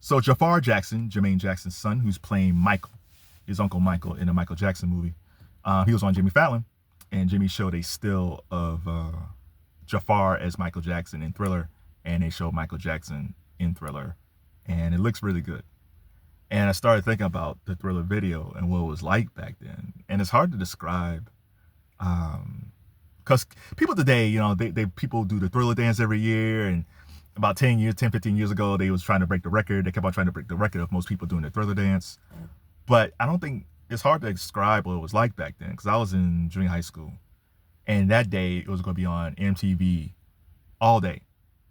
So Jaafar Jackson, Jermaine Jackson's son, who's playing Michael, his uncle Michael in the Michael Jackson movie, he was on Jimmy Fallon, and Jimmy showed a still of Jafar as Michael Jackson in Thriller, and they showed Michael Jackson in Thriller, and it looks really good. And I started thinking about the Thriller video and what it was like back then, and it's hard to describe, because people today, they people do the Thriller dance every year, and about 15 years ago, they was trying to break the record. They kept on trying to break the record of most people doing the Thriller dance. But I don't think it's hard to describe what it was like back then, because I was in junior high school, and that day it was going to be on MTV all day,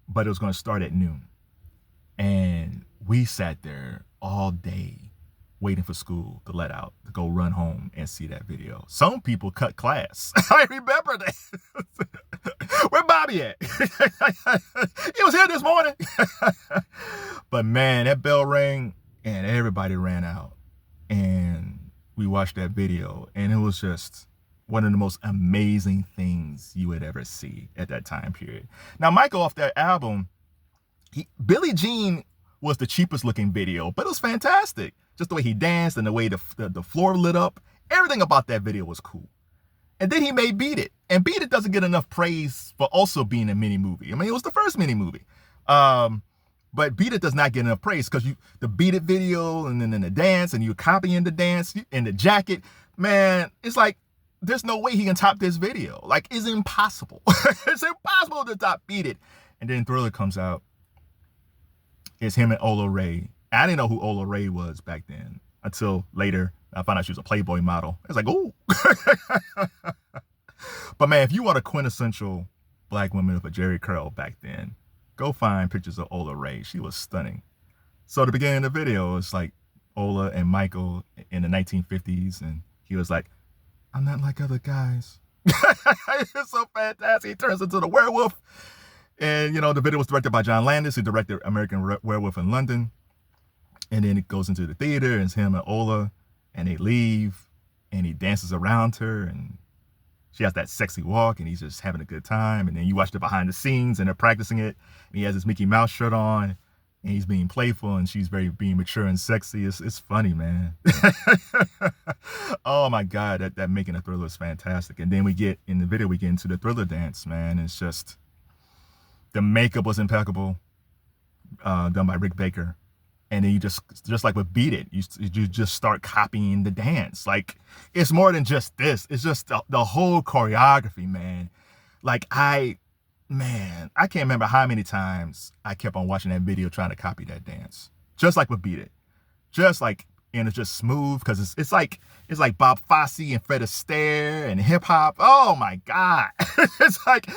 but it was going to start at noon. And we sat there all day waiting for school to let out, to go run home and see that video. Some people cut class. I remember that. Where Bobby at? He was here this morning. But man, that bell rang and everybody ran out. And we watched that video, and it was just one of the most amazing things you would ever see at that time period. Now, Michael, off that album, Billie Jean was the cheapest looking video, but it was fantastic. Just the way he danced and the way the floor lit up. Everything about that video was cool. And then he made Beat It. And Beat It doesn't get enough praise for also being a mini movie. I mean, it was the first mini movie. But Beat It does not get enough praise because the Beat It video and then the dance, and you're copying the dance and the jacket. Man, it's like, there's no way he can top this video. Like, it's impossible. It's impossible to top Beat It. And then Thriller comes out. It's him and Ola Ray. I didn't know who Ola Ray was back then until later. I found out she was a Playboy model. It's like, ooh. But man, if you want a quintessential black woman with a Jheri curl back then, go find pictures of Ola Ray. She was stunning. So the beginning of the video, it's like Ola and Michael in the 1950s, and he was like, I'm not like other guys. It's so fantastic. He turns into the werewolf. And, the video was directed by John Landis, who directed American Werewolf in London. And then it goes into the theater, and it's him and Ola, and they leave, and he dances around her, and she has that sexy walk, and he's just having a good time. And then you watch the behind the scenes, and they're practicing it, and he has his Mickey Mouse shirt on, and he's being playful, and she's being mature and sexy. It's funny, man. Oh my God, that making a Thriller is fantastic. And then in the video, we get into the Thriller dance, man. It's just, the makeup was impeccable, done by Rick Baker. And then you just like with Beat It, you just start copying the dance. Like, it's more than just this. It's just the whole choreography, man. Like, I can't remember how many times I kept on watching that video trying to copy that dance. Just like with Beat It. Just like, and it's just smooth, because it's like Bob Fosse and Fred Astaire and hip hop. Oh my God. It's like,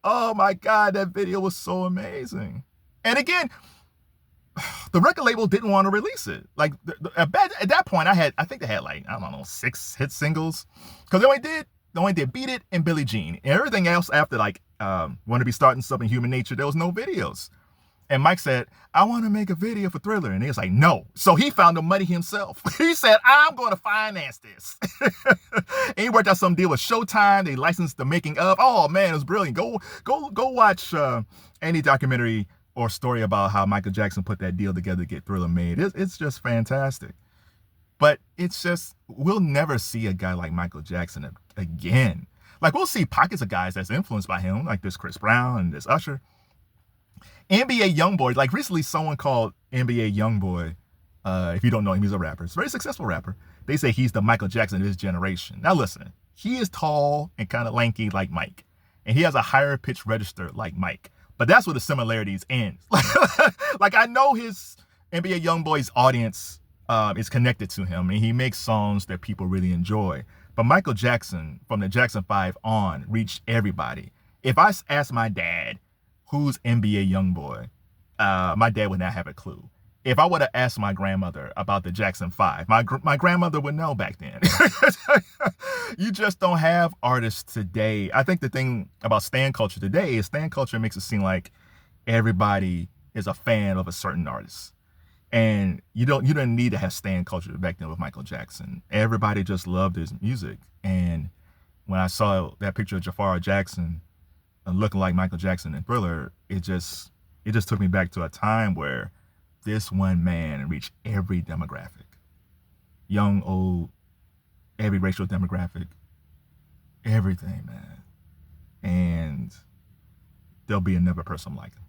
oh my God, that video was so amazing. And again, the record label didn't want to release it. Like, at that point, I think they had like, I don't know, 6 hit singles, because they only did Beat It and Billie Jean, and everything else after, like, Want to Be Starting Something, Human Nature, there was no videos. And Mike said, I want to make a video for Thriller. And he was like, no. So he found the money himself. He said, I'm going to finance this. And he worked out some deal with Showtime. They licensed the making of. Oh man, it was brilliant. Go watch any documentary or story about how Michael Jackson put that deal together to get Thriller made. It's just fantastic. But it's just, we'll never see a guy like Michael Jackson again. Like, we'll see pockets of guys that's influenced by him, like this Chris Brown and this Usher. NBA Youngboy, like recently someone called NBA Youngboy, if you don't know him, he's a rapper. He's a very successful rapper. They say he's the Michael Jackson of his generation. Now listen, he is tall and kind of lanky like Mike. And he has a higher pitch register like Mike. But that's where the similarities end. Like, I know his NBA Youngboy's audience is connected to him, and he makes songs that people really enjoy. But Michael Jackson, from the Jackson 5 on, reached everybody. If I asked my dad, who's NBA Youngboy, my dad would not have a clue. If I would have asked my grandmother about the Jackson 5, my grandmother would know back then. You just don't have artists today. I think the thing about stan culture today is stan culture makes it seem like everybody is a fan of a certain artist. And you didn't need to have stan culture back then with Michael Jackson. Everybody just loved his music. And when I saw that picture of Jaafar Jackson looking like Michael Jackson in Thriller, it just took me back to a time where this one man reach every demographic, young, old, every racial demographic, everything, man. And there'll be another person like him.